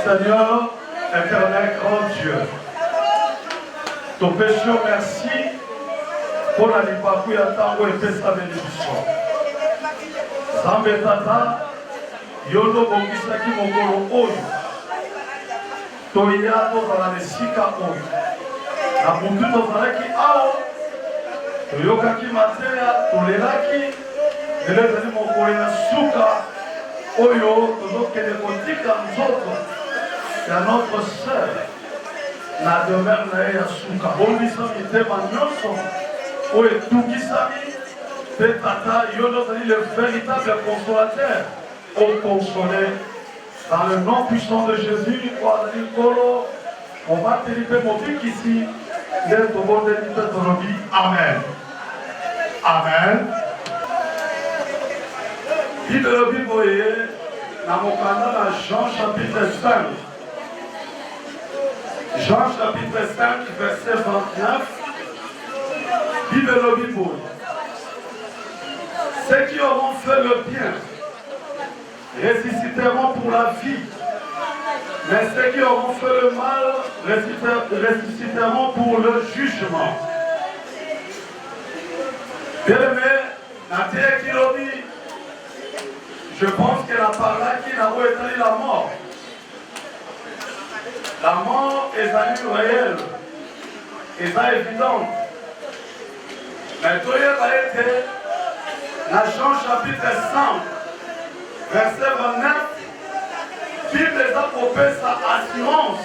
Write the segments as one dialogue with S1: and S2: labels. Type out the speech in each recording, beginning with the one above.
S1: Seigneur, éternel grand Dieu, ton péché, merci pour la lipaku ya tango et pesa bénédiction. Zambe tata, yono bongisaki mokolo oyo, toya tozala nesika oyo. Na mutu tozalaki awa, toyokaki mateya, tolelaki, elezali mokolo na suka oyo, tozokende kotika nzoto. Ya notre sœur, na demeure na ye ya suka. Bondisami tema nyonso, oye tukisami, pe tata, yono tani le véritable consolateur, au consolé, dans le nom puissant de Jésus, Kwadani Kolo, on va te libérer mon but ici, d'être au bon de l'État. Amen. Amen. Bible le Bible, na mokanda na Jean chapitre 5. Jean chapitre 5, verset 29, Bible le Bible. Ceux qui auront fait le bien ressusciteront pour la vie, mais ceux qui auront fait le mal ressusciteront pour le jugement. Bien-aimé, je pense que la parole qui n'a pas établi la mort. La mort est réelle, est évidente. Mais toi, il été dans Jean chapitre 5, verset 29, Bible les a proposé sa assurance.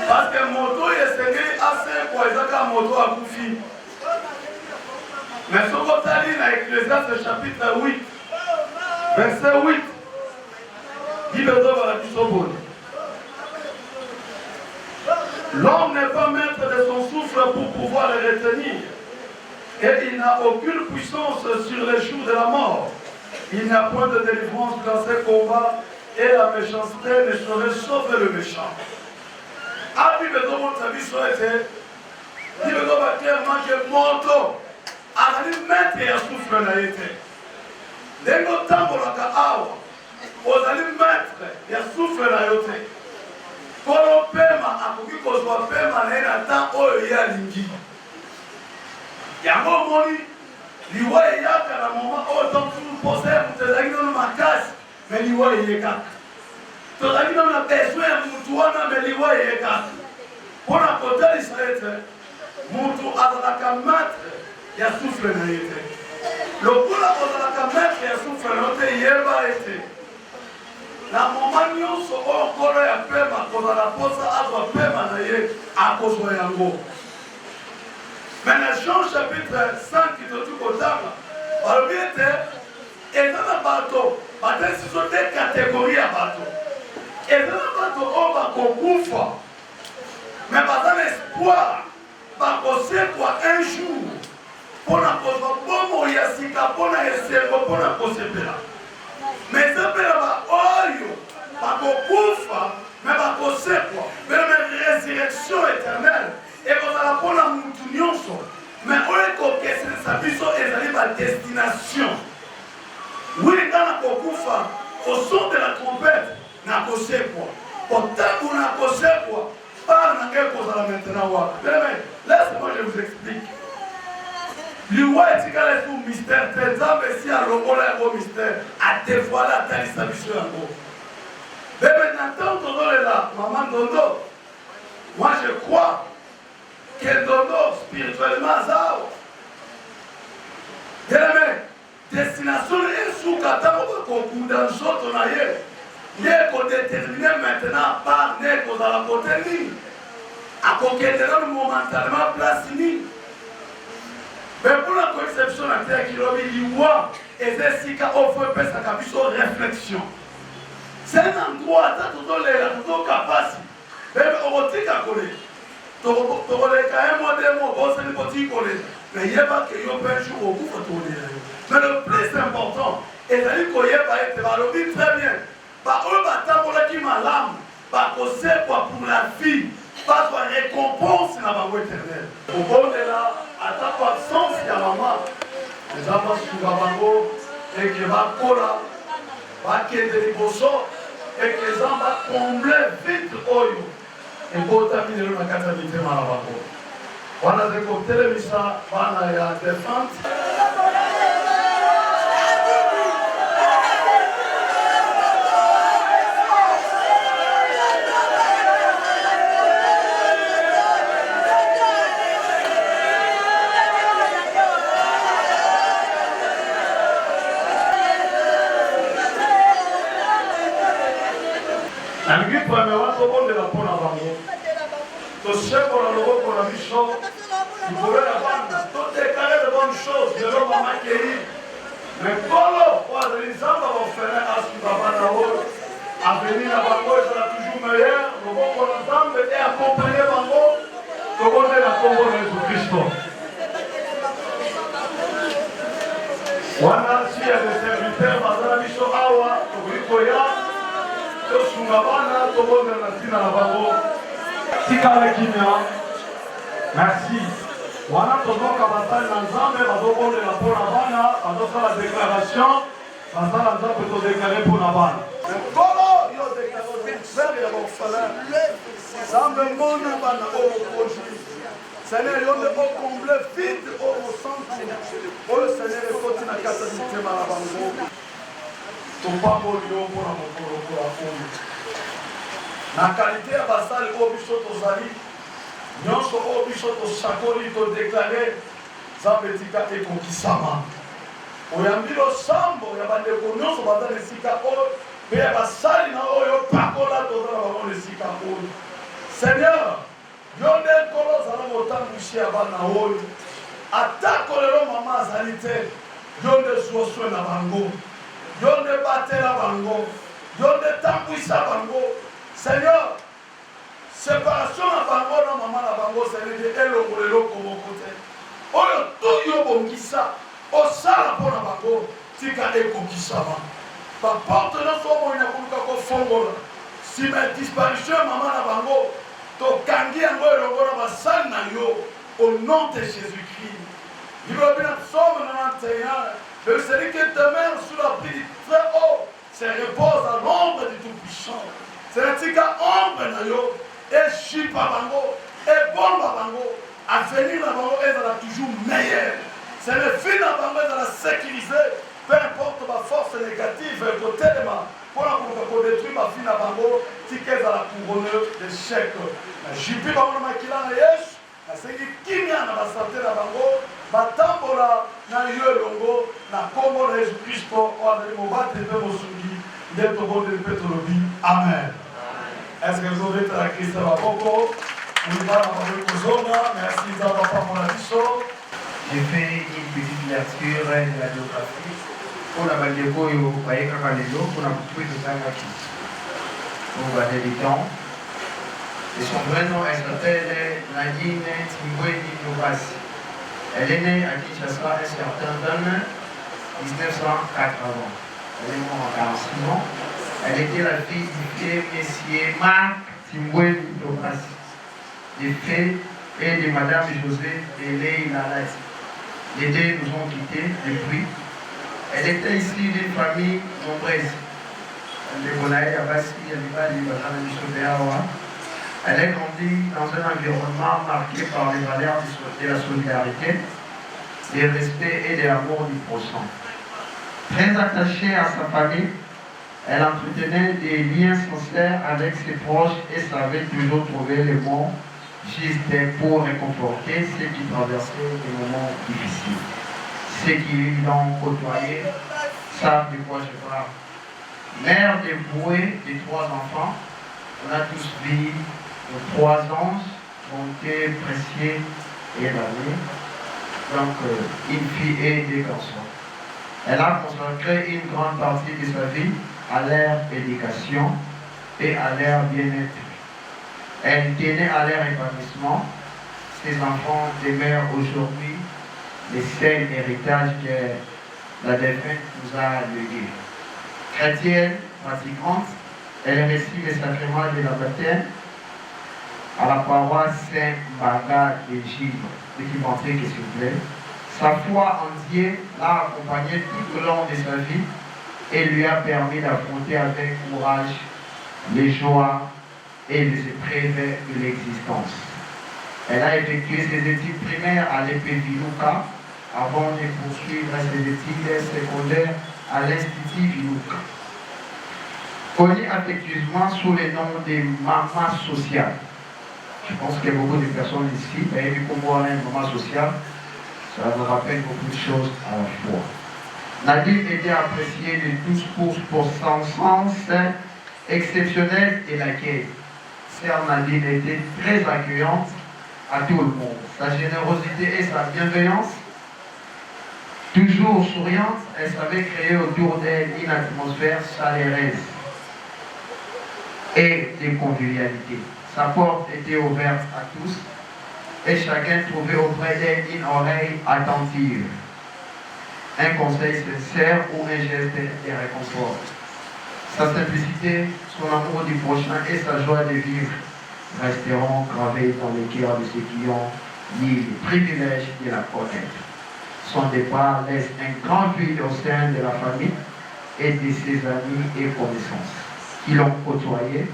S1: Parce que moto est serré assez pour les moto à Koufi. Mais ce qu'on a dit dans l'Ecclésiaste chapitre 8, verset 8, Bible va la dire. L'homme n'est pas maître de son souffle pour pouvoir le retenir. Et il n'a aucune puissance sur les jours de la mort. Il n'y a point de délivrance dans ces combats et la méchanceté ne saurait sauver le méchant. Ah, Bible de mon avis, Bible de clairement que Monto a dit maître et à souffle n'a été. Dès que temps pour la Kahawa, vous allez maître et à souffle n'a été. Kolo pema akoki kozwa pema na ye na temps oyo ye alingi yango omoni liwa eyaka na moma oyo tokulu posa ya moto ezalaki nono makasi me liwa eye kaka tozalaki nono na besoin ya mutu wana me liwa eye kaka mpo na kotalisa ete mutu azalaka maître ya souffle na ye te lokola ozalaka maître ya souffle na yo te yeba ete na moma nyonso oyo nkolo ya pema kozala posa azwa pema na ye akozwa yango. Mais na Jean chapitre 5 totu kotanga balobi ete eza na bato batesiso te kategorie ya bato eza na bato oyo bakokufa me baza na espoir bakosekwa un jour mpona kozwa bomo ya sika mpona esengo mpona kosepela Mais ça peut avoir oyo, pas beaucoup, mais pas possible quoi. Mais la résurrection éternelle. Et vous allez prendre la moutounion. Mais on est coquet, c'est sa mission et arrive à destination. Oui, dans la kokoufa, au son de la trompette, n'a causé quoi. Pourtant, vous n'a causé quoi. Pas dans quelle cause là maintenant. Laissez-moi, je vous explique. L'Iwa est égal à tout mystère. Tes âmes ici à l'ongola et au mystère. À dévoiler à ta liste à mission en gros. Mais maintenant, Dodo est là. Maman Dodo. Moi, je crois que Dodo, spirituellement, ça. Destination est sous Katamo pour dans l'autre naïe. N'est qu'on déterminer maintenant par n'est qu'on a la côté ni. À côté de nous momentanément place ni. Mais pour la conception de la terre qui l'a dit, et c'est ce qui offre sa capuchon réflexion. C'est un endroit, tout le monde est capable. Même au rotique à coller. Tu relèves quand même un des mots, c'est le petit coller. Mais il n'y a pas que yo un jour au bout de tourner. Mais le plus important, et c'est qu'il y a pas été valoré très bien. Par eux, qui m'a l'âme, par c'est quoi pour la vie, par quoi récompense dans la voie éternelle. Au bon de là, à ta absence, il y a maman. Les enfants sur la bango, et qui va coller, va quitter les bossons, et que les enfants vont combler vite oyo. Et pour terminer, on a qu'à terminer dans la bango. On a des cocktails, ça, on a des défense. Algi premièrement, tout le monde est là pour la bango. Tout ce qu'on a le pour la mission, il pourrait la bande. Tout est carré de bonnes choses, de l'homme à maquiller. Mais Polo, les gens vont faire à ce qu'on va là-haut. À venir à bango, il sera toujours meilleur. Le bon pour l'ensemble et accompagner bango. Tout le monde est là pour Jésus-Christ. Voilà, s'il y a des serviteurs, dans la mission Awa, au Rikoya. Merci. Voilà, tout le monde a passé l'ensemble, on va donner la pour la banne, on va faire la déclaration, on va faire l'ensemble pour te déclarer pour la banne. Comment il y a déclaré frère et mon frère, ça me montre la banne au projet. Seigneur, il y a des comblés vite au centre. Oh Seigneur, il faut que tu aies la la banque. Na qualité ya basali oyo biso tozali nyonso oyo biso tosakoli todéclare nzambe etika ekokisama oyambi losambo ya bandeko nyonso baza na esika oyo mpe ya basali na oyo pakola toza na bango na esika oyo seigneur yo nde nkolo ozala motambushi ya bana oyo atako lelo mama azali te yo nde zuoswe na bango yo nde batela bango yo nde tambwisa bango Seigneur séparation na bango na mama na bango Seigneur elongolelo komoko te oyo tu yo bongisa osala mpo na bango tika ekokisama baporte nyonso oyo nakoluka kofongola nsima ya disparition ya mama na bango tokangi yango elongo na basali na yo au nom de Jésus-Christ. Bible na Psaume 91, le celui qui demeure sous l'abri du très haut se repose à l'ombre du Tout-Puissant. C'est la tika ombre na yo et chipa bango et bomba bango à venir na bango et ça toujours meilleur. C'est le fin na bango et la sécuriser peu importe ma force négative côté de ma pour la détruire ma fin na bango tika za la couronne d'échec. Jipi bango na makila na Yesu na sengi kimia na basante na bango batambola na yo longo na kombo na Jésus Christ o adali mobate pe mosungi nde to bonde pe to lobi amen. Est-ce que vous avez la Christ à Boko? Merci d'avoir pas mon avis.
S2: J'ai fait une petite lecture de la biographie pour la Bandeko et au Baye Kakalelo pour la couture de Sangaki. Au bas du temps. Et son vrai nom, elle s'appelle Nadine Tingweni Nobasi. Elle est née à Kinshasa un certain 1980. Elle est morte à 46 ans. Elle était la fille du fait Messier Marc Timboué Thomas, des faits et de Madame José et Leïla Laïs. Les deux nous ont quittés depuis. Elle était issue d'une famille nombreuse. Elle a grandi dans un environnement marqué par les valeurs de la solidarité, du respect et de l'amour du prochain. Très attachée à sa famille, elle entretenait des liens sincères avec ses proches et savait toujours trouver les mots justes pour réconforter ceux qui traversaient des moments difficiles. Ceux qui l'ont côtoyé savent de quoi je parle. Mère dévouée de 3 enfants, on a tous vu nos 3 anges, bonté, précieux et l'année. Donc, une fille et 2 garçons. Elle a consacré une grande partie de sa vie à leur éducation et à leur bien-être. Elle tenait à leur épanouissement. Ses enfants demeurent aujourd'hui le seul héritage que la défunte nous a légué. Chrétienne, pratiquante, elle reçut le sacrement de la baptême à la paroisse Saint-Baga de Gilles. Documentez, s'il vous plaît. Sa foi en Dieu l'a accompagnée tout au long de sa vie et lui a permis d'affronter avec courage les joies et les épreuves de l'existence. Elle a effectué ses études primaires à l'épée Viluka avant de poursuivre ses études secondaires à l'Institut Viluka. Connue affectueusement sous le nom de Maman Sociale. Je pense que beaucoup de personnes ici, vous avez vu comment on a une maman sociale, ça me rappelle beaucoup de choses à la fois. Nadine était appréciée de tous pour son sens exceptionnel et l'accueil. Sœur Nadine était très accueillante à tout le monde. Sa générosité et sa bienveillance, toujours souriante, elle savait créer autour d'elle une atmosphère chaleureuse et de convivialité. Sa porte était ouverte à tous et chacun trouvait auprès d'elle une oreille attentive, un conseil sincère ou un geste de réconfort. Sa simplicité, son amour du prochain et sa joie de vivre resteront gravés dans les cœurs de ceux qui ont eu le privilège de la connaître. Son départ laisse un grand vide au sein de la famille et de ses amis et connaissances qui l'ont côtoyé,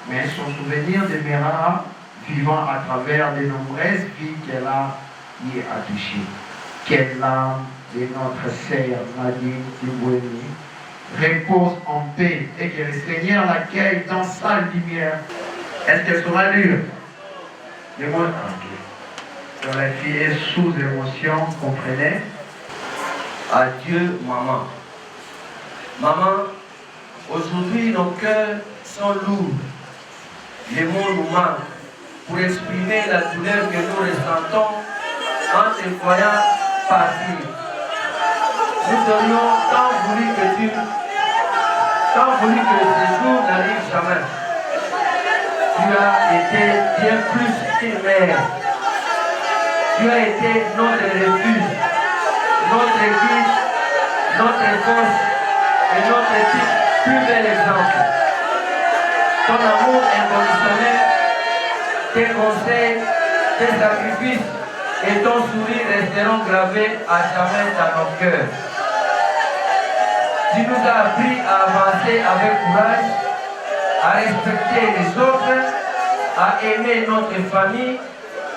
S2: mais son souvenir demeurera vivant à travers de nombreuses vies qu'elle a y a touchées. Quelle l'âme de notre sœur Nadine Timbouéni repose en paix et que le Seigneur l'accueille dans sa lumière. Est-ce qu'elle sera dure? Quand la fille est sous émotion, comprenez?
S3: Adieu, maman. Maman, aujourd'hui nos cœurs sont lourds. Les mots nous manquent pour exprimer la douleur que nous ressentons en te voyant partir. Nous aurions tant voulu que ce jour n'arrive jamais. Tu as été bien plus qu'une mère. Tu as été notre refuge, notre guide, notre force et notre plus bel exemple. Ton amour inconditionnel, tes conseils, tes sacrifices et ton sourire resteront gravés à jamais dans nos cœurs. Tu nous as appris à avancer avec courage, à respecter les autres, à aimer notre famille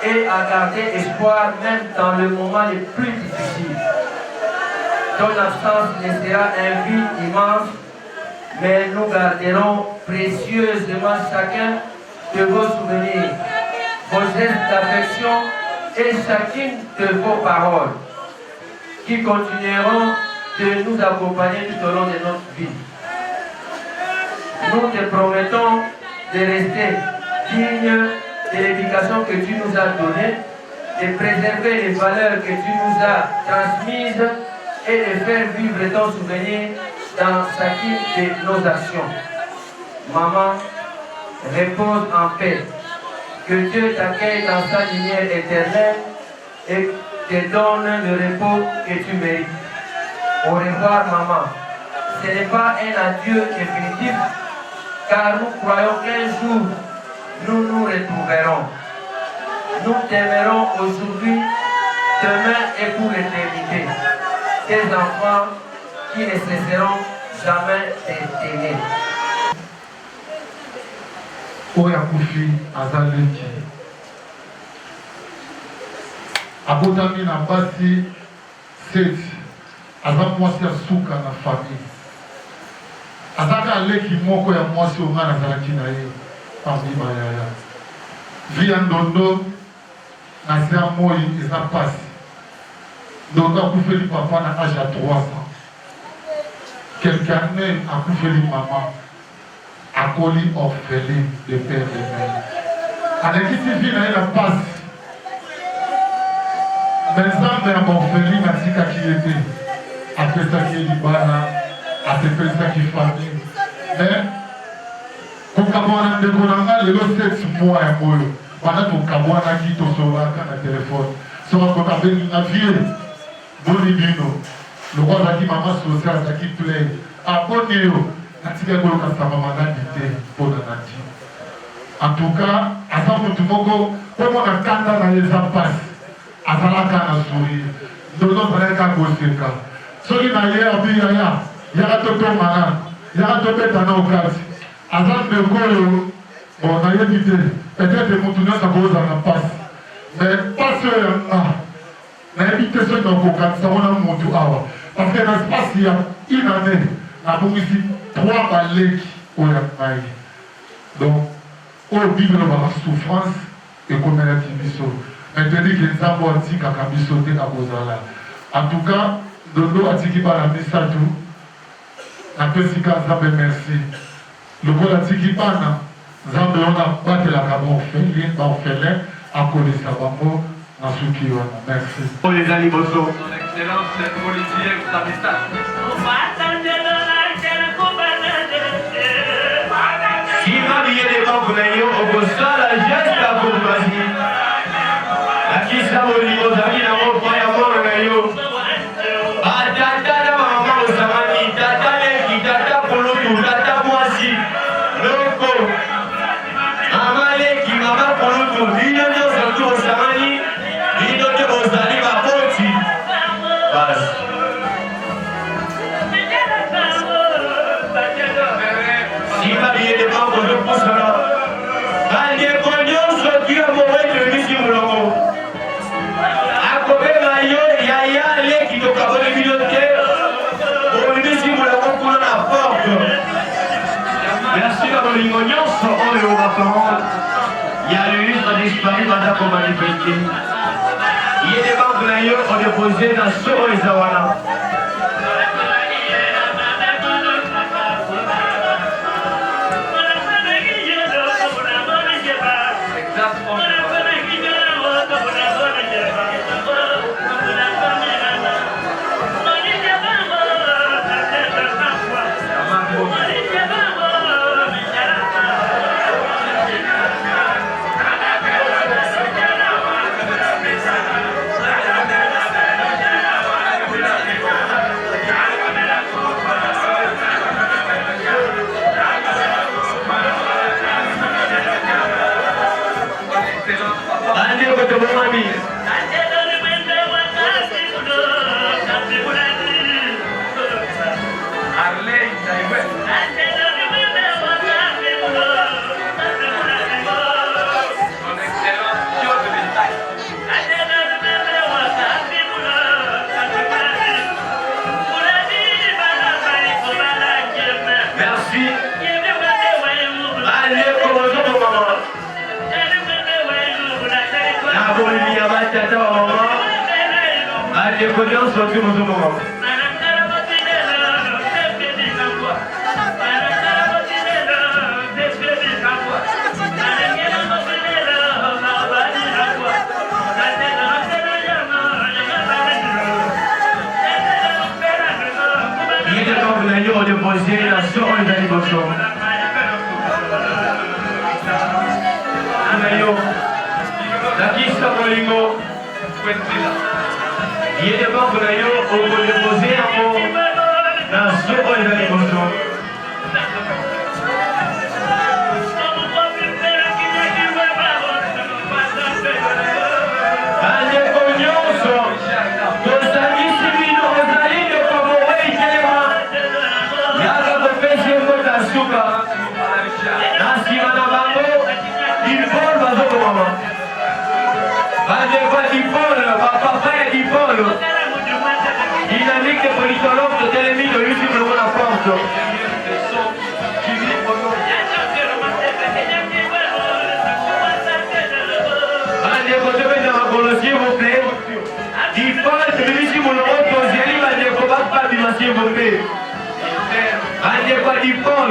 S3: et à garder espoir même dans le moment le plus difficile. Ton absence laissera un vide immense, mais nous garderons précieusement chacun de vos souvenirs, vos gestes d'affection et chacune de vos paroles, qui continueront de nous accompagner tout au long de notre vie. Nous te promettons de rester dignes de l'éducation que tu nous as donnée, de préserver les valeurs que tu nous as transmises et de faire vivre ton souvenir dans chacune de nos actions. Maman, repose en paix. Que Dieu t'accueille dans sa lumière éternelle et te donne le repos que tu mérites. Au revoir, maman. ce n'est pas un adieu définitif, car nous croyons qu'un jour, nous nous retrouverons. Nous t'aimerons aujourd'hui, demain et pour l'éternité. Tes enfants qui ne cesseront jamais de t'aimer.
S4: Oya Koufi Azaleki abotami na basi seti aza mwasi ya suka na famille azaka aleki moko ya mwasi oyo nga nazalaki na ye parmi bayaya vi ya ndondo na se ya moi eza pasi ndondo akufeli papa na age ya 3 ans quelqu'un ne akufeli mama akoli orpheline de père et mère alekisi vi na ye na pasi me nzambe ya baorpheline atikaki ye te apesaki ye libala apepelisaki famille me kokabwana ndeko na nga lelo 7 mois ya moyo bana tokabwanaki tosolaka na telefone soka kota abengi na vie boni bino lokwa azalaki mama social azalaki play aboni yo natika koloka samba maladi te mpona na ti en tout cas aza motu moko komona kanda na eza mpasi azalaka na sourire ndono azalaka koseka soki na ye abiyaya yaka totongana yaka tobeta na okasi aza ndeko oyo bon nayebi te peut-être motu nyonso akozala na mpasi mais mpasi oyo yanga nayebi te soki nakokanisa wana motu awa parce que na spasi ya une année nabongisi 3 baleki oyo ya ngai donc oyo bible elobaka souffrance ekomelaki biso maintenant ke nzambe atikaka biso te akozala en tout cas ndondo atiki bana misatu napesika nzambe merci lokola atiki bana nzambe oyo nabatelaka baorphelin akolisa bango na suki wana merci
S3: Pour les animaux, son excellence Olivier Tabista. Si va bien des banques naïo, au constat la geste à courtoisie. La qui ça au niveau d'avis la mort pour la mort naïo. Ah tata la maman au samani, tata les tata pour l'autre, tata moisi. Loco. Maman les qui maman pour l'autre, il y a deux autres au samani. Il y a deux autres à l'île à Poti. Bas. Si va bien des banques de Poussala. Allez, cognon, ce qui a moré de Lucie Moulongo. À côté Mayo, Yaya, les qui te capent les bibliothèques. Pour Lucie Moulongo, pour la porte. Merci à mon ligognon, on est au parole. Il y a l'illustre disparu, madame, pour manifester. Il y a des banques Mayo, on est posé dans ce et Zawana. Les connaissances sont tout le moment. Il est donc l'ailleurs de poser la soeur et l'animation. L'ailleurs, la kista molingo, il est d'abord que l'ailleurs, on peut déposer un mot. na soko ezali moto. Bandeko nyonso tozangisi bino ozali ndeko Moïse Telema yaka kopesi ekota suka na nsima na bango Dipol bazokomama bandeko ya Dipol bapapa ya Dipol dynamique de politologue totelemi toyuti mlongo na porte bandeko topesa makolo s'il vous plaît Dipol tobimisi molongo tozeli bandeko bapabima s'il vous plaît bandeko ya Dipol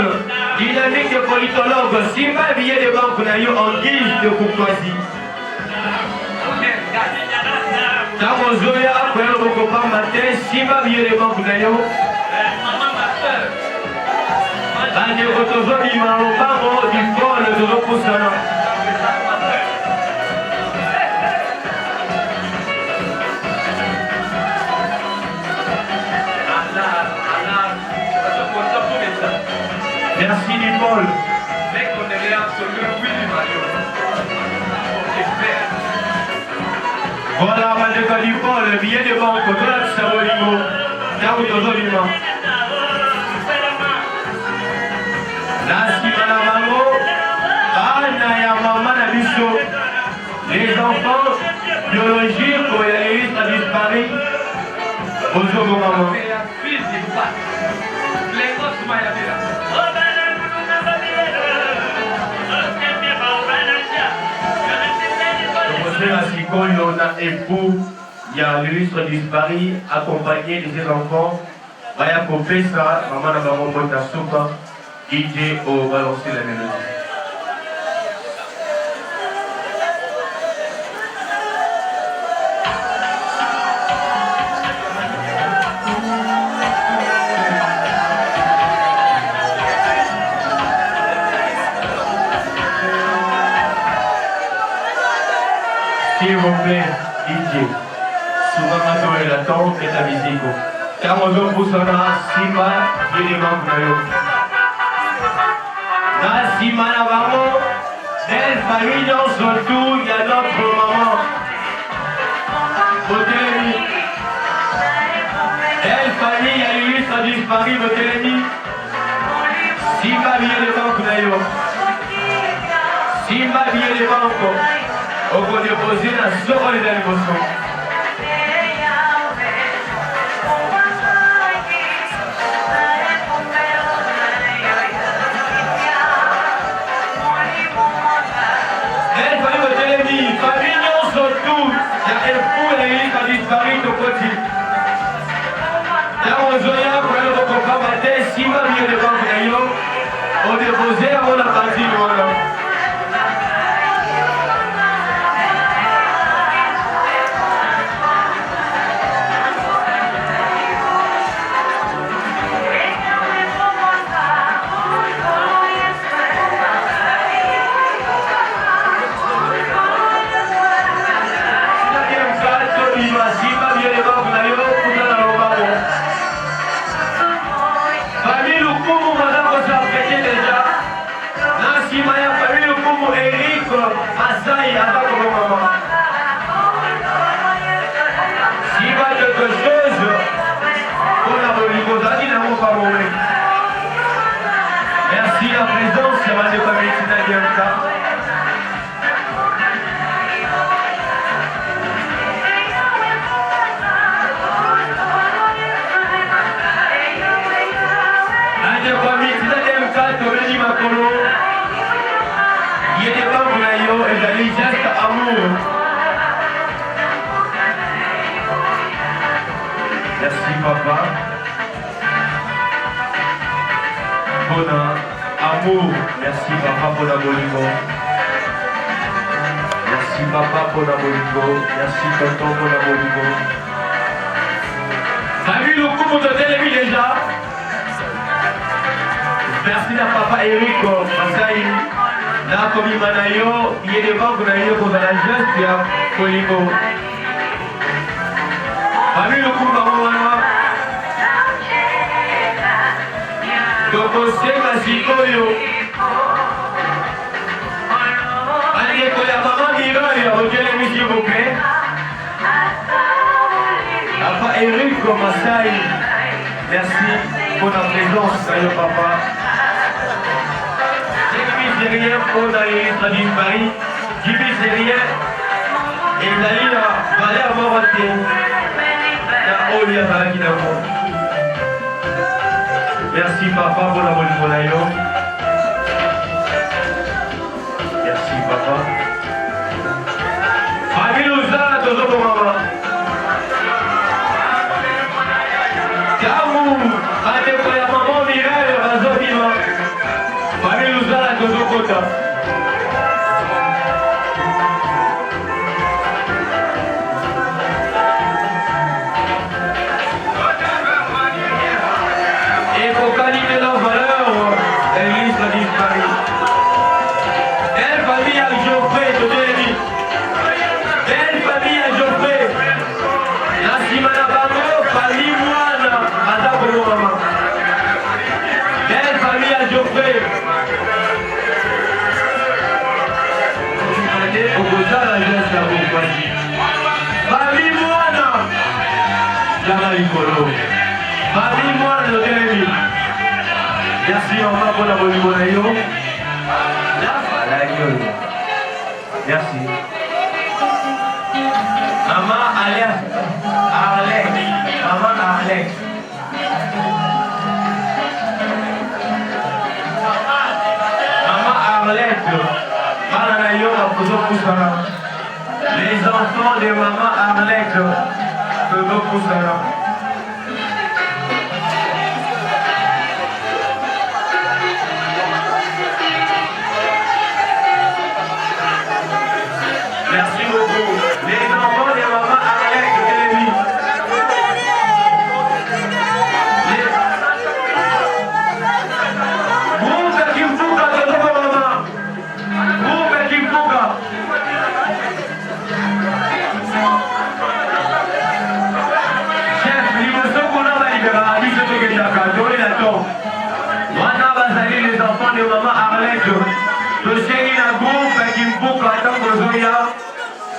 S3: dynamique de politologue simba billet de banque na yo en guise de courtoisie ntango ozoya koyela bokopamba te simba billet de banque na yo bandeko tozobima lobango Dipol tozopusana merci Dipol. Voilà, bandeko Dipol, billet de banque, tolakisa bolingo, ntango tozolima. Na nsima na bango, bana ya mama na biso, les enfants biologiques ya l'illustre disparu, ozobomama. On a époux, il y a l'illustre disparu, accompagné de ses enfants. Vaya Kopesa, maman n'a pas monté à soupe, DJ au balancer la mélodie. S'il vous plaît, DJ, souvent maintenant il attend et ta musique. Car on veut vous sonner, Simba, il est membre. Dans Simba Navarro, belle famille, surtout, il y a notre maman. Botelemi. Belle famille, il y a l'illustre disparu, Botelemi. Simba, il est membre. Simba, il est membre. On va déposer la soro les émotions. Elle va me téléviser, famille surtout, il y a un fou et il a disparu de côté. Là on zoya pour le repas matin, si ma vie est devant vous, on déposait avant la partie voilà. Merci la présence, c'est ma famille Tinadianka. La famille Tinadianka, Tomeni Makolo, il y a des membres naïo et de geste amour. Merci papa. Bon amour, merci papa pour la bolingo. Merci papa pour la bolingo. Merci tonton pour la bolingo. T'as vu le coup de télévis déjà? Merci à papa Eric Masai. Là comme il m'a dit, il y a des banques pour la jeunesse qui a bolingo. T'as vu le coup de maman? kosenga sikoyo bandeko ya mama Mireille otelemi s'il vous plaît. Papa Eric Masai, merci pour la présence, salut papa. Jimmy Zérien pour la Église Paris, Jimmy Zérien et Dalila Valère Moranté, la Olia Barakinago. Merci papa pour la bonne monaïo. Merci papa. Famille Ouzala, toujours pour maman. Kamu, bandeko ya mama Mireille bazobima. Famille Ouzala, toujours kota. Et pour qualité la valeur, Église a disparu. Elle famille à Geoffrey, je te l'ai dit. Elle famille à Geoffrey. La Simana Bango, famille moine, Madame Bourama. Elle famille à Geoffrey. Au Goza, la jeunesse la Bourgoisie. Famille moine, Jana Nicolo. Famille moine, je te l'ai dit. Merci maman pour la bonne monaïo. Merci. Maman Arlette. Maman Arlette. Maman Arlette. Les enfants de maman Arlette. Merci beaucoup. Les enfants de maman Arlette de Télévis. Groupe Kimfuka de maman. Groupe Kimfuka. Chef, l'immotion qu'on a libéré, lui je te dis à donner la tombe. Wana bazali les enfants de maman Arlette. Le chéri d'un groupe Kimfuka attend que Zoya.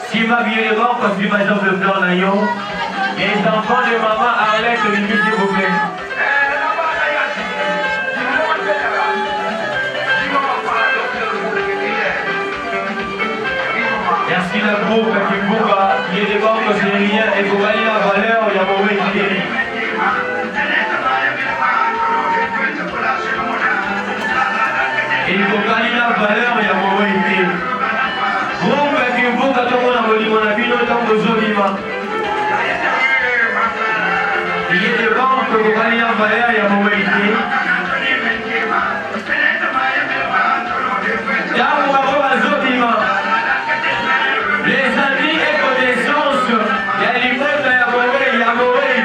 S3: Si ma vie est morte, parce que ma jambe de blanc naillon. Les enfants de maman Arlette, s'il vous plaît. Merci le groupe qui bouga, qui est des banques sérieux et pour gagner la valeur, il y a mauvais idée. Et il faut gagner la valeur, il y a mauvais idée. Groupe qui bouga, tout le monde a volé mon avis, tant que Zolima. Il y a des banques pour gagner la valeur, il y a mauvais idée. Les amis et connaissances, il y a l'immoble, il y a mauvais, il y a mauvais.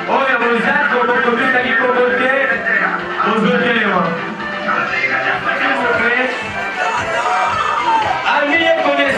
S3: Oh, il y a vos actes, on peut plus aller commoter, aux autres éléments. Amis et connaissances.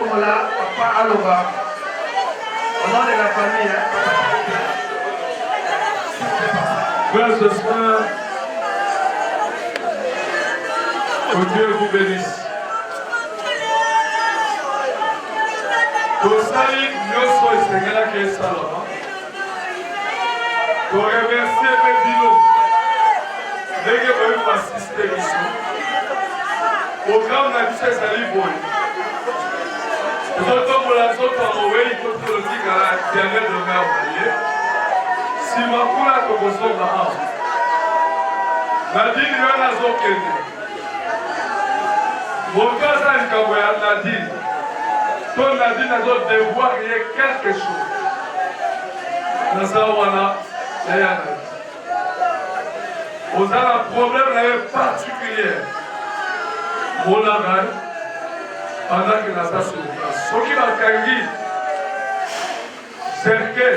S3: Tomola, Papa Aloba, au nom de la famille.
S5: Frères et sœurs, que Dieu vous bénisse. Pour ça, nous sommes Seigneur qui est Salomon. Pour remercier mes bilots, dès que vous assistez ici, au programme de la vitesse à l'Ivoire. Nous sommes pour la zone en Owe, il faut que le dire à la dernière de mer mariée. Si ma poule a commencé à avoir, Nadine, il y a un azot qui est né. Mon cas a une caméra, Nadine. Toi, Nadine, a devoir quelque chose. Nazawana, vous avez un problème particulier. Mon langage, pendant que Naza se déplace. Ce qui m'a kangi, c'est que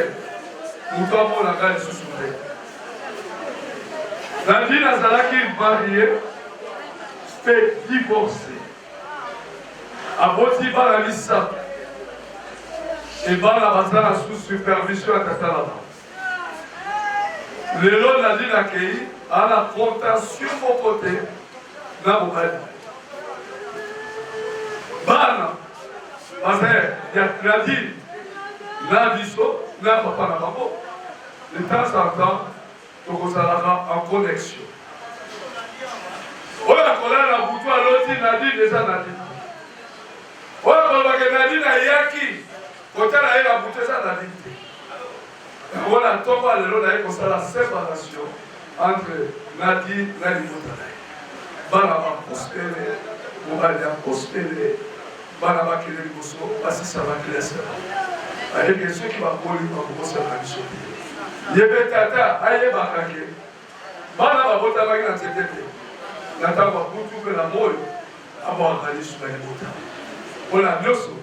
S5: nous avons mon langage sous soutien. Nadine Azalaki mariée, fait divorcer. Aboti la lissa. Et la bazar sous supervision à Tatalaba. Le lot Nadine accueilli à la frontière sur mon côté. Naboubali. Bana. Bazar, Nadine. Nadiso, Nabapa Nababo. De temps en temps, nous allons en connexion. On a collé la bouton à l'autre, Nadine déjà Nadine. On a collé Nadine à Yaki. Quand on a la bouton, ça Nadine. On a tombé à l'eau, on a la séparation entre Nadine et Nadine. Banaba prospérer, Moubalia prospérer, Banaba qui est le bousseau, parce que ça va classer. Avec ceux qui vont pour lui, on va commencer à la mission. Yebetata, aye bakake. Bana babota baki na tetete. Nataka kutu pe na moyo. Aba wakali sura yebota. Ola nyoso,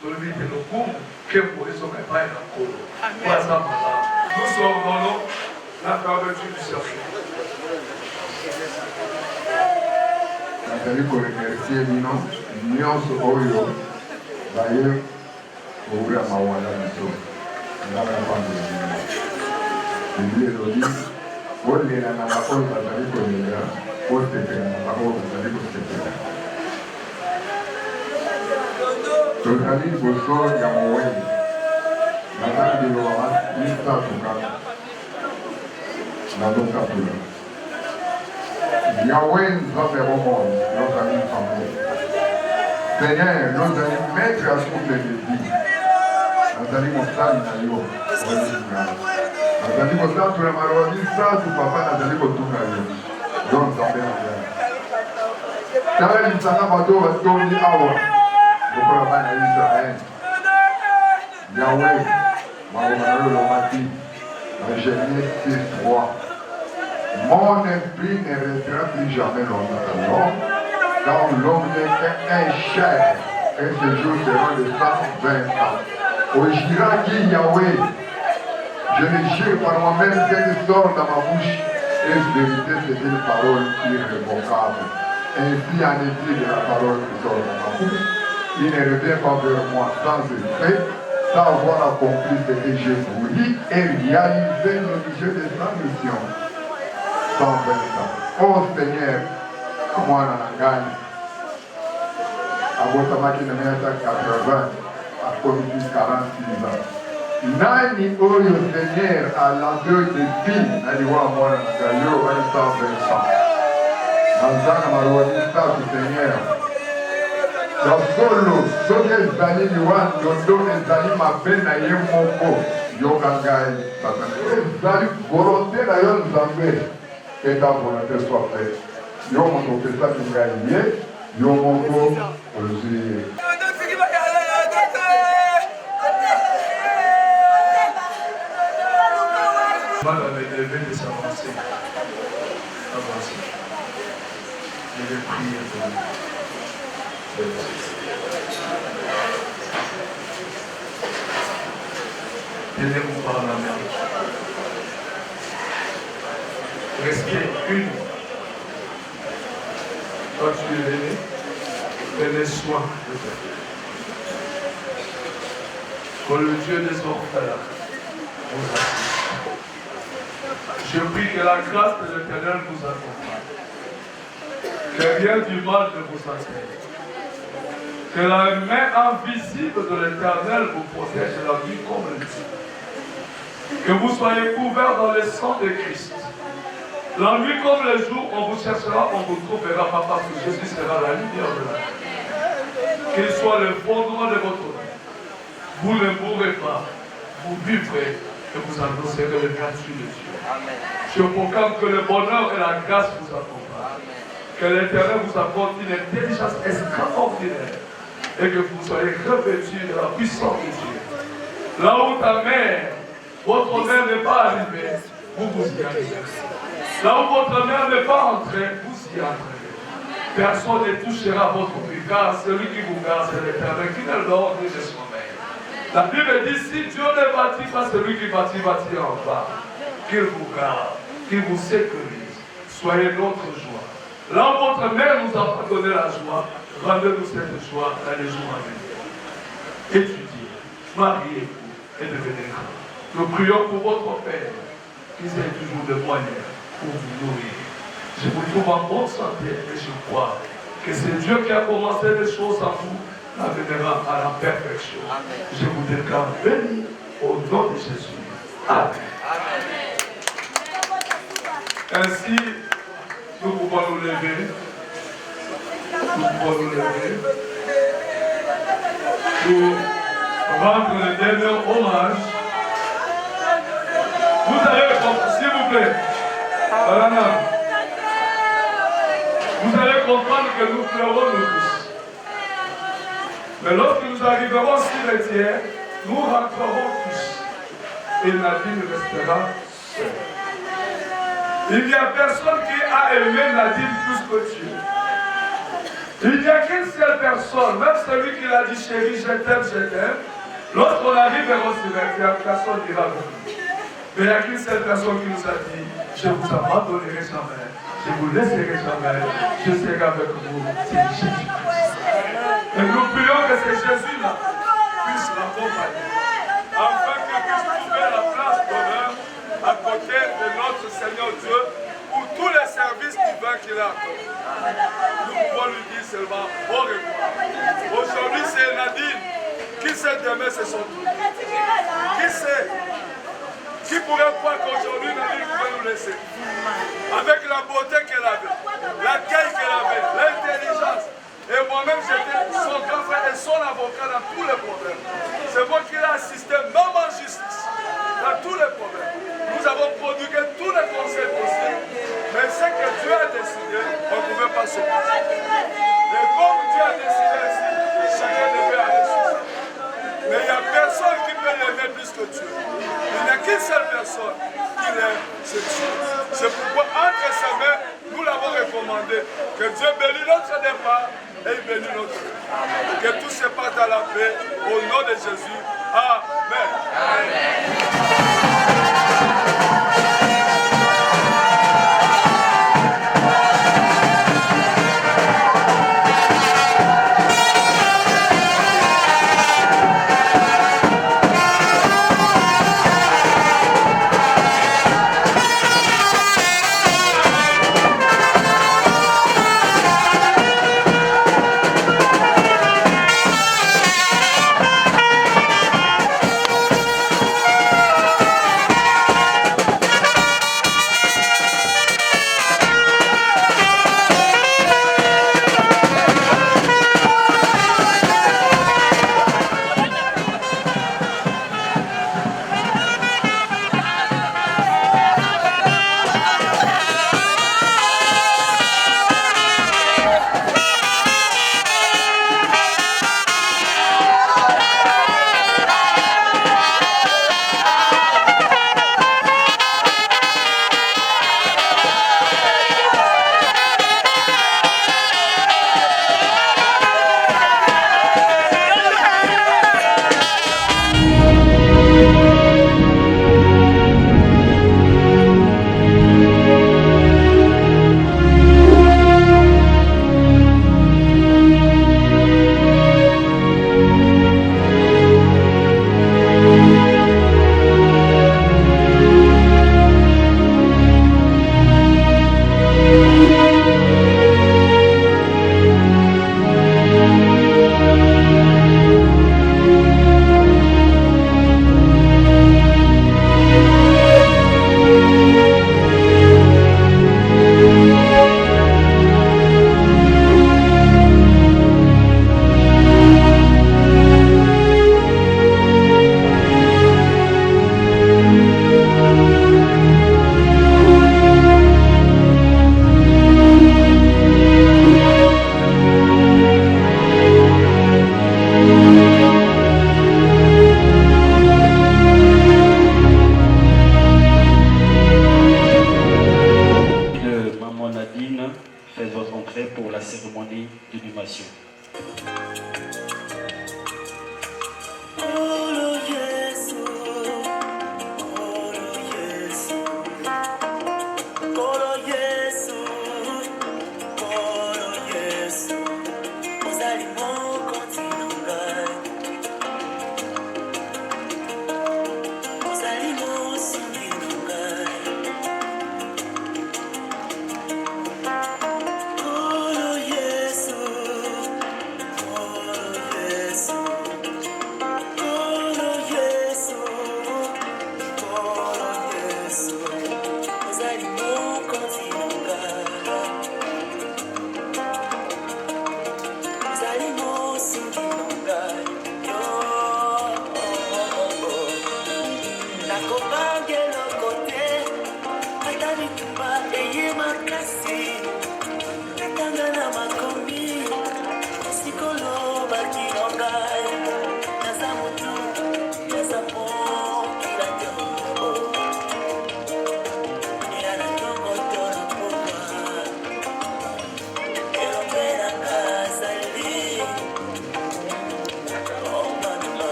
S5: tolibite lokumu, kempo ezo mepaye na kolo. Kwa zamala. Nous sommes dans la fermeture du cercle.
S6: Nathalie pour remercier Nino, nyonso oyo, baye, ouvrir ma wala biso. Ndaka pande Nino. Bible elodi olela na baoyo bazali kolela osepela na baoyo bazali kosepela. Tozali liboso ya mowei naza biloba misato kaka nazotatola. Yahweh nzambe bomoi yozali nzambe. Seigneur yozali maître ya souple de vie. Nazali mosali na yo olinga. Nazali kotatola maloba misato papa nazali kotunga yo yo nzambe na ngai. Tala lisanga bato batondi awa lokola bana ya Israele. Yahweh maloba na yo elobaki na Genèse 6:3. Mon esprit ne restera plus jamais longtemps à l'homme, car l'homme n'est qu'un chair, et ce jour sera de 120 ans. Au Jiraki Yahweh, je le jure par moi-même qu'elle sort dans ma bouche, et vérité c'est une parole irrévocable. Ainsi en est-il de la parole qui sort de ma bouche. Il ne revient pas vers moi sans effet, sans avoir accompli ce que j'ai voulu et réalisé l'objet de sa mission. 120 ans. Oh Seigneur, mwana na ngai abotamaki na miaka 80 akomi 46 ans. Nani oyo Seigneur à l'aveu de vie naliwa mwana na ngai yo bali 120 ans. Nazana maroa misatu Seigneur. Dasolo soki ezali liwa ndondo ezali mabe na ye moko yoka ngai Satana. Ezali volonté na yo Nzambe. Et ta volonté soit faite. Yo mon professeur qui m'a lié, yo mon go aussi.
S5: Mal avec les veines de s'avancer. Avancer. Je vais prier pour vous. Tenez-vous par la main. Respire une. Quand tu es venu, prenez soin de toi. Que le Dieu des orphelins vous assiste. Je prie que la grâce de l'Éternel vous accompagne. Que rien du mal ne vous atteigne. Que la main invisible de l'Éternel vous protège la vie comme le dit. Que vous soyez couverts dans le sang de Christ. La nuit comme le jour, on vous cherchera, on vous trouvera, parce que Jésus sera la lumière de la vie. Qu'il soit le fondement de votre vie. Vous ne mourrez pas, vous vivrez et vous annoncerez le gratuit de Dieu. Je proclame que le bonheur et la grâce vous accompagnent. Que l'Éternel vous apporte une intelligence extraordinaire et que vous soyez revêtus de la puissance de Dieu. Là où ta mère, votre mère n'est pas arrivée, vous vous y arrivez. Là où votre mère n'est pas entrée, vous y entrerez. Personne ne touchera votre vie, car celui qui vous garde, c'est l'Éternel qui ne dort ni ne sommeille. La Bible dit, si Dieu ne bâtit pas, celui qui bâtit en bas. Qu'il vous garde, qu'il vous sécurise. Soyez notre joie. Là où votre mère nous a pas donné la joie, rendez-nous cette joie dans les jours à venir. Étudiez, mariez-vous et devenez grands. Nous prions pour votre Père, qui ait toujours de moyens pour vous nourrir. Je vous trouve en bonne santé et je crois que c'est Dieu qui a commencé les choses en vous, l'amènera à la perfection. Je vous déclare béni au nom de Jésus. Amen. Ainsi, nous pouvons nous lever. Nous pouvons nous lever pour rendre le dernier hommage. Vous allez, s'il vous plaît, vous allez comprendre que nous pleurons nous tous. Mais lorsque nous arriverons au cimetière, nous rentrerons tous. Et Nadine restera seule. Il n'y a personne qui a aimé Nadine plus que Dieu. Il n'y a qu'une seule personne, même celui qui l'a dit chérie, je t'aime. Lorsqu'on arrive au cimetière, personne ne dira non. Mais il n'y a qu'une seule personne qui nous a dit, je ne vous abandonnerai jamais, je ne vous laisserai jamais, je serai avec vous, c'est Jésus-Christ. Et nous prions que ce Jésus-là puisse l'accompagner, afin qu'il puisse trouver la place d'honneur à côté de notre Seigneur Dieu pour tous les services divins qu'il a accordés. Nous pouvons lui dire seulement au revoir. Aujourd'hui c'est Nadine. Qui sait demain c'est son tour? Qui sait? Qui pourrait croire qu'aujourd'hui Nadine pouvait nous laisser? Avec la beauté qu'elle avait, l'accueil qu'elle avait, l'intelligence. Et moi-même j'étais son grand frère et son avocat dans tous les problèmes. C'est moi qui l'ai assisté même en justice. Dans tous les problèmes. Nous avons prodigué tous les conseils possibles. Mais ce que Dieu a décidé, on ne pouvait pas se passer. Et comme Dieu a décidé ainsi, chacun devait aller sur ça. Mais il n'y a personne qui peut l'aimer plus que Dieu. Il n'y a qu'une seule personne qui l'aime, c'est Dieu. C'est pourquoi entre ses mains, nous l'avons recommandé. Que Dieu bénisse notre départ et il bénit notre vie. Que tout se passe à la paix au nom de Jésus. Amen.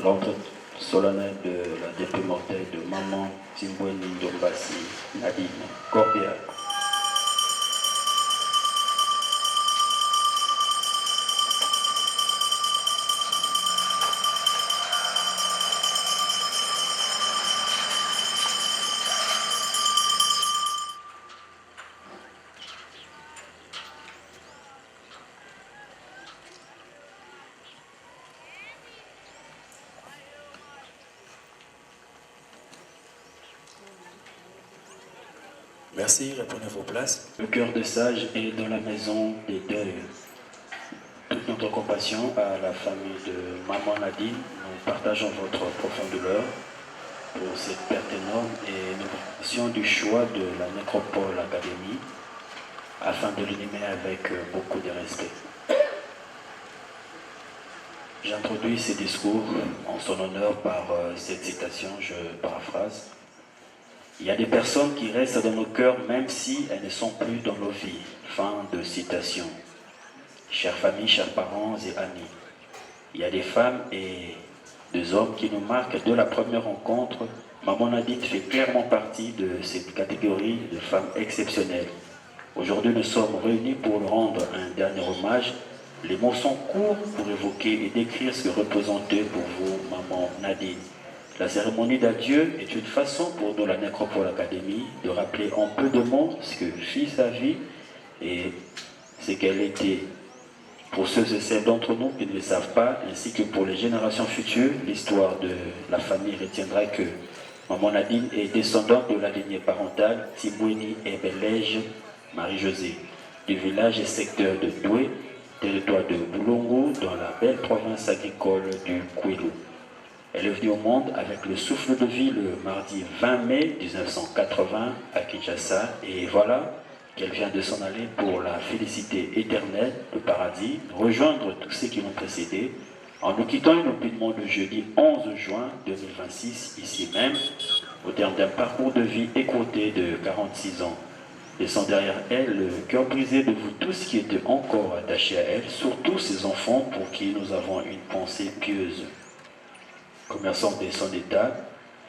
S7: L'ordre solennel de la dépouille mortelle de maman Timbweni Ndombasi Nadine Corbière.
S8: Merci, reprenez vos places.
S7: Le cœur de sage est dans la maison des deuils. Toute notre compassion à la famille de maman Nadine. Nous partageons votre profonde douleur pour cette perte énorme et nous remercions du choix de la Nécropole Académie afin de l'inhumer avec beaucoup de respect. J'introduis ces discours en son honneur par cette citation, je paraphrase. Il y a des personnes qui restent dans nos cœurs même si elles ne sont plus dans nos vies. Fin de citation. Chères familles, chers parents et amis, il y a des femmes et des hommes qui nous marquent de la première rencontre. Maman Nadine fait clairement partie de cette catégorie de femmes exceptionnelles. Aujourd'hui, nous sommes réunis pour lui rendre un dernier hommage. Les mots sont courts pour évoquer et décrire ce que représentait pour vous, maman Nadine. La cérémonie d'adieu est une façon pour nous, la Nécropole Académie, de rappeler en peu de mots ce que fut sa vie et ce qu'elle était. Pour ceux et celles d'entre nous qui ne le savent pas, ainsi que pour les générations futures, l'histoire de la famille retiendra que maman Nadine est descendante de la lignée parentale Timbweni et Belège Marie-Josée, du village et secteur de Doué, territoire de Boulongo, dans la belle province agricole du Kwilu. Elle est venue au monde avec le souffle de vie le mardi 20 mai 1980 à Kinshasa et voilà qu'elle vient de s'en aller pour la félicité éternelle, le paradis, rejoindre tous ceux qui l'ont précédé en nous quittant inopinément le jeudi 11 juin 2026, ici même, au terme d'un parcours de vie écourté de 46 ans. Laissant derrière elle le cœur brisé de vous tous qui étaient encore attachés à elle, surtout ses enfants pour qui nous avons une pensée pieuse. Commerçante de son état,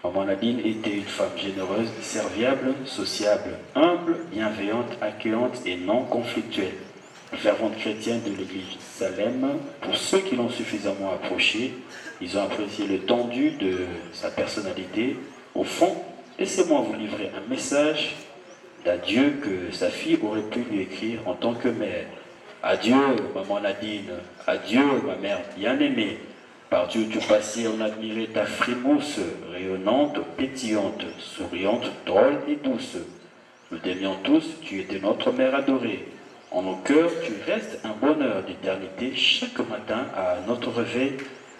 S7: maman Nadine était une femme généreuse, serviable, sociable, humble, bienveillante, accueillante et non conflictuelle. Fervente chrétienne de l'église Salem, pour ceux qui l'ont suffisamment approchée, ils ont apprécié le tendu de sa personnalité. Au fond, laissez-moi vous livrer un message d'adieu que sa fille aurait pu lui écrire en tant que mère. Adieu, maman Nadine, adieu, ma mère bien-aimée. Par Dieu, tu passais, on admirait ta frimousse, rayonnante, pétillante, souriante, drôle et douce. Nous t'aimions tous, tu étais notre mère adorée. En nos cœurs, tu restes un bonheur d'éternité chaque matin à notre réveil.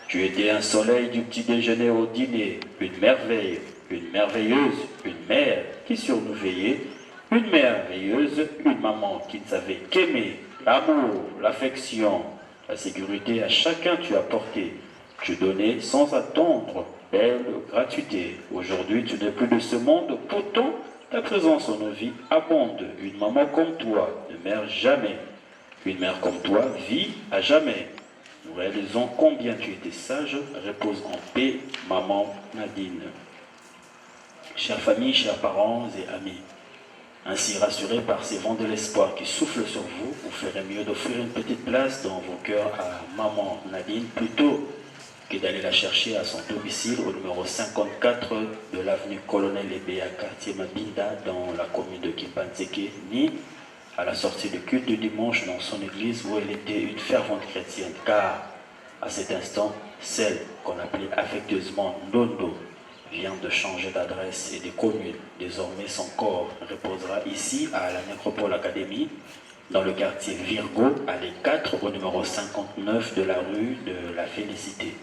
S7: Tu étais un soleil du petit déjeuner au dîner, une merveille, une merveilleuse, une mère qui sur nous veillait, une merveilleuse, une maman qui ne savait qu'aimer, l'amour, l'affection, la sécurité à chacun tu apportais. Tu donnais sans attendre, belle gratuité. Aujourd'hui, tu n'es plus de ce monde, pourtant, ta présence en nos vies abonde. Une maman comme toi ne meurt jamais. Une mère comme toi vit à jamais. Nous réalisons combien tu étais sage. Repose en paix, maman Nadine. Chères familles, chers parents et amis, ainsi rassurés par ces vents de l'espoir qui soufflent sur vous, vous ferez mieux d'offrir une petite place dans vos cœurs à maman Nadine plutôt que d'aller la chercher à son domicile au numéro 54 de l'avenue Colonel Ébé à quartier Mabinda dans la commune de Kipanzeke, ni à la sortie de culte du dimanche dans son église où elle était une fervente chrétienne, car à cet instant, celle qu'on appelait affectueusement Ndondo vient de changer d'adresse et de commune. Désormais, son corps reposera ici à la Nécropole Académie dans le quartier Virgo, allée 4, au numéro 59 de la rue de la Félicité.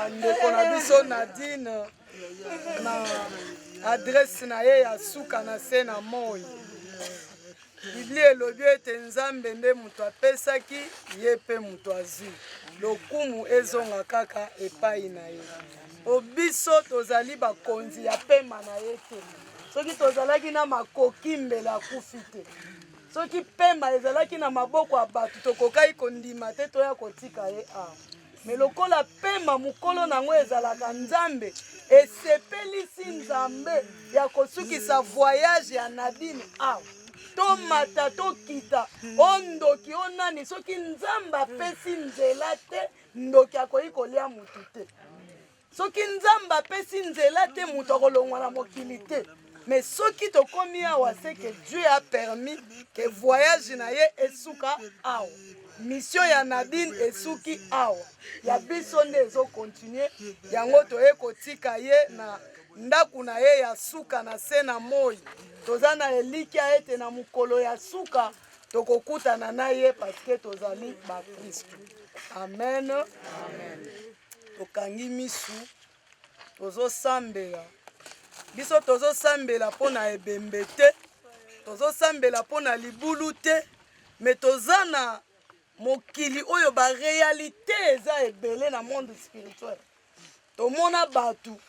S9: ndeko na biso Nadine na adresse na ye ya suka na se na moi. Biblia elobi ete Nzambe nde moto apesaki ye pe moto azwi. Lokumu ezonga kaka epai na ye. Obiso tozali bakonzi ya pema na ye te. Soki tozalaki na makoki mbele akufi te. Soki pema ezalaki na maboko ya bato tokokai kondima te toya kotika ye awa. Me lokola pema mukolo nango ezalaka Nzambe esepelisi Nzambe ya kosukisa voyage ya Nadine awa. To mata to kita ondoki onani soki Nzambe apesi nzela te ndoki akoki kolia mutu te. Soki Nzambe apesi nzela te mutu akolongwa na mokili te. Mais soki tokomi awa c'est que Dieu a permis que voyage na ye esuka awa. Mission ya Nadine esuki awa. Ya biso nde ezo continuer yango toye kotika ye na ndaku na ye ya suka na se na moi. Toza na elikia ete na mukolo ya suka tokokutana na ye parce que tozali ba Kristo. Amen. Amen. Tokangi misu tozo sambela. Biso tozo sambela pona ebembe te. Tozo sambela pona libulu te. Mais toza na mokili oyo ba réalité eza ebele na monde spirituel. Tomona batu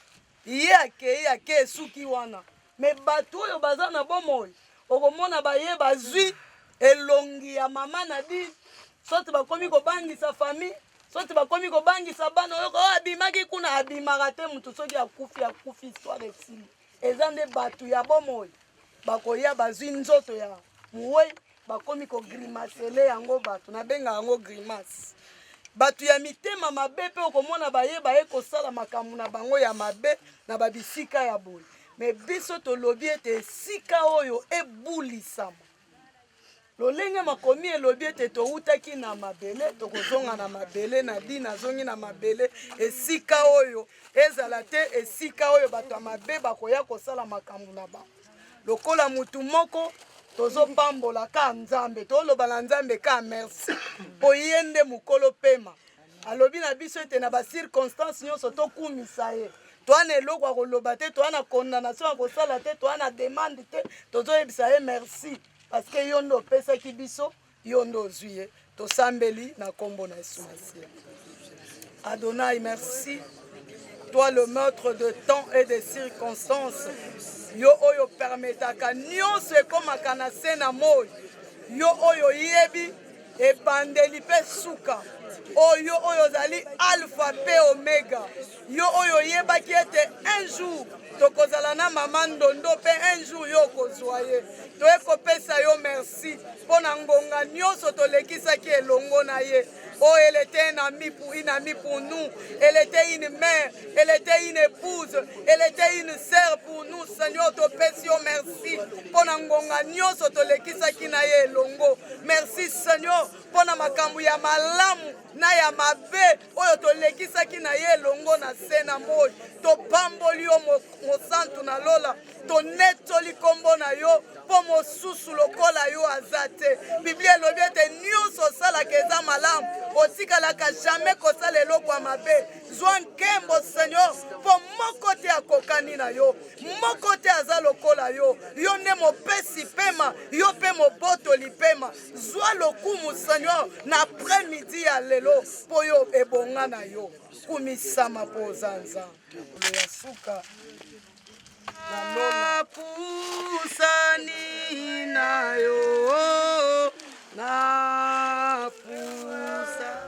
S9: ye ake esuki wana. Mais batu oyo baza na bomoi okomona baye bazwi elongi ya mama Nadine soki bakomi kobangisa famille soki bakomi kobangisa bana oyo abimaki kuna abimaka te mutu soki akufi histoire esili eza nde batu ya bomoi bakoya bazwi nzoto ya muwe bakomi kogrimasele yango batu nabenga yango grimace. Batu ya mitema mabe pe okomona baye kosala makambo na bango ya mabe na babisika ya boye. Mais biso tolobi ete esika oyo ebulisama. Lolenge makomi elobi ete toutaki na mabele tokozonga na mabele Nadine azongi na mabele esika oyo ezala te esika oyo bato ya mabe bakoya kosala makambo na bango. Lokola mutu moko tozo pambola ka Nzambe toloba na Nzambe ka merci po yende mukolo pema alobi na biso ete na ba circonstances nyonso tokumisa ye toana eloko akoloba te toana condamnation akosala te toana demande te tozoyebisa ye merci parce que yo ndo opesaki biso yo ndo ozwi ye tosambeli na kombo na Yesu Masia. Adonai merci, toi le maître de temps et de circonstances, yo oyo permetaka nyonso ekomaka na se na moi, yo oyo yebi ebandeli pe suka, oyo oyo zali alpha pe omega, yo oyo yebaki ete un jour tokozala na mama ndondo pe un jour yo kozwa ye. Toye kopesa yo merci pona ngonga nyonso tolekisaki elongo na ye. Oh, elle était une amie pour nous. Elle était une mère, elle était une épouse, elle était une sœur pour nous. Seigneur, te pèsio merci. Pona ngonga nyonso tolekisaki na ye elongo. Merci Seigneur pona makambu ya malamu na ya mabe oyo tolekisaki na ye elongo na se na moi. To pamboli yo mosantu na lola. To netoli kombo na yo po mosusu lokola yo azate. Biblia elobi ete nyonso salaka eza malamu. Otikalaka jamais kosala eloko ya mabe. Zwa nkembo Seigneur po moko te akokani na yo. Moko te aza lokola yo. Yo nde mopesi pema, yo pe mobotoli pema. Zwa lokumu Seigneur na après-midi ya lelo po yo ebonga na yo kumisama po zanza lo ya suka na pusani na yo na pusa